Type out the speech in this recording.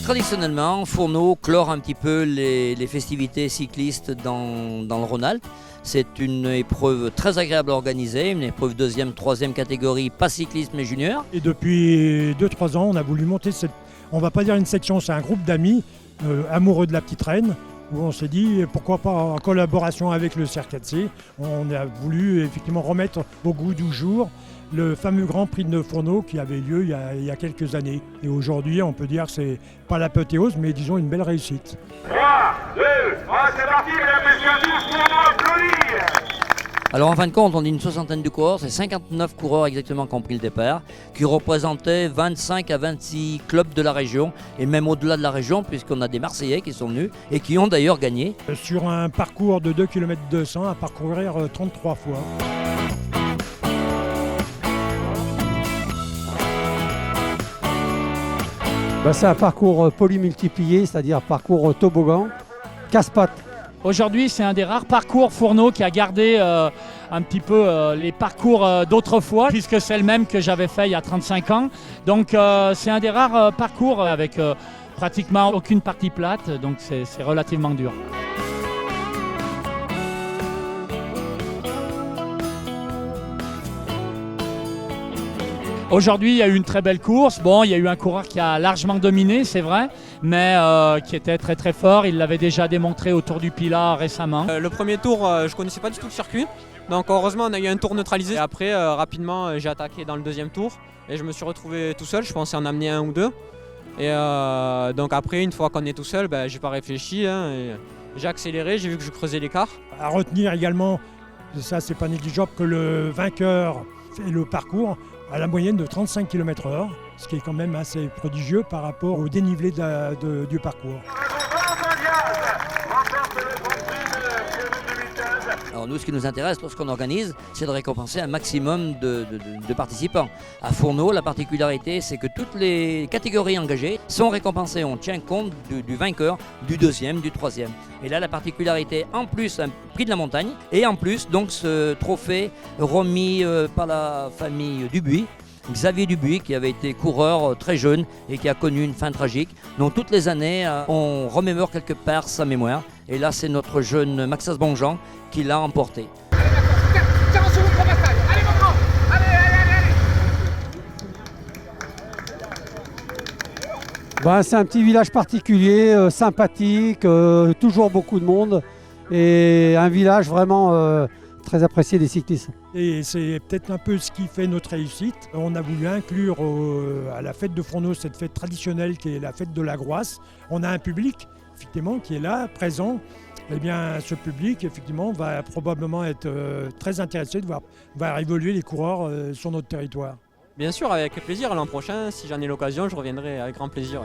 traditionnellement, Fourneau clore un petit peu les festivités cyclistes dans le Rhône-Alpes. C'est une épreuve très agréable à organiser, une épreuve deuxième, troisième catégorie, pas cycliste mais junior. Et depuis 2-3 ans, on a voulu monter on va pas dire une section, c'est un groupe d'amis amoureux de la petite reine, où on s'est dit pourquoi pas en collaboration avec le CRKC, on a voulu effectivement remettre au goût du jour le fameux Grand Prix de Fourneau qui avait lieu il y a quelques années. Et aujourd'hui, on peut dire que c'est pas l'apothéose, mais disons une belle réussite. 3, 2, 1, c'est parti, mesdames et messieurs, tous pour applaudir. Alors en fin de compte, on est une soixantaine de coureurs, c'est 59 coureurs exactement qui ont pris le départ, qui représentaient 25 à 26 clubs de la région, et même au-delà de la région, puisqu'on a des Marseillais qui sont venus et qui ont d'ailleurs gagné. Sur un parcours de 2 km 200 à parcourir 33 fois. C'est un parcours polymultiplié, c'est-à-dire parcours toboggan, casse-pattes. Aujourd'hui, c'est un des rares parcours Fourneau qui a gardé un petit peu les parcours d'autrefois, puisque c'est le même que j'avais fait il y a 35 ans. Donc c'est un des rares parcours avec pratiquement aucune partie plate, donc c'est relativement dur. Aujourd'hui, il y a eu une très belle course. Bon, il y a eu un coureur qui a largement dominé, c'est vrai, mais qui était très très fort. Il l'avait déjà démontré au Tour du Pilat récemment. Le premier tour, je ne connaissais pas du tout le circuit. Donc heureusement, on a eu un tour neutralisé. Et après, rapidement, j'ai attaqué dans le deuxième tour. Et je me suis retrouvé tout seul. Je pensais en amener un ou deux. Et donc après, une fois qu'on est tout seul, je n'ai pas réfléchi. Et j'ai accéléré, j'ai vu que je creusais l'écart. À retenir également, ça c'est pas négligeable, que le vainqueur fait le parcours à la moyenne de 35 km/h, ce qui est quand même assez prodigieux par rapport au dénivelé du parcours. Alors nous, ce qui nous intéresse lorsqu'on organise, c'est de récompenser un maximum de participants. À Fourneau, la particularité, c'est que toutes les catégories engagées sont récompensées. On tient compte du vainqueur, du deuxième, du troisième. Et là, la particularité, en plus, un prix de la montagne, et en plus, donc, ce trophée remis par la famille Dubuis, Xavier Dubuis, qui avait été coureur très jeune et qui a connu une fin tragique. Donc toutes les années, on remémore quelque part sa mémoire. Et là, c'est notre jeune Maxas Bonjean qui l'a emporté. C'est un petit village particulier, sympathique, toujours beaucoup de monde et un village vraiment très apprécié des cyclistes. Et c'est peut-être un peu ce qui fait notre réussite. On a voulu inclure à la fête de Fourneau cette fête traditionnelle qui est la fête de la Groisse. On a un public effectivement qui est là, présent. Eh bien, ce public effectivement va probablement être très intéressé de voir évoluer les coureurs sur notre territoire. Bien sûr, avec plaisir. L'an prochain, si j'en ai l'occasion, je reviendrai avec grand plaisir.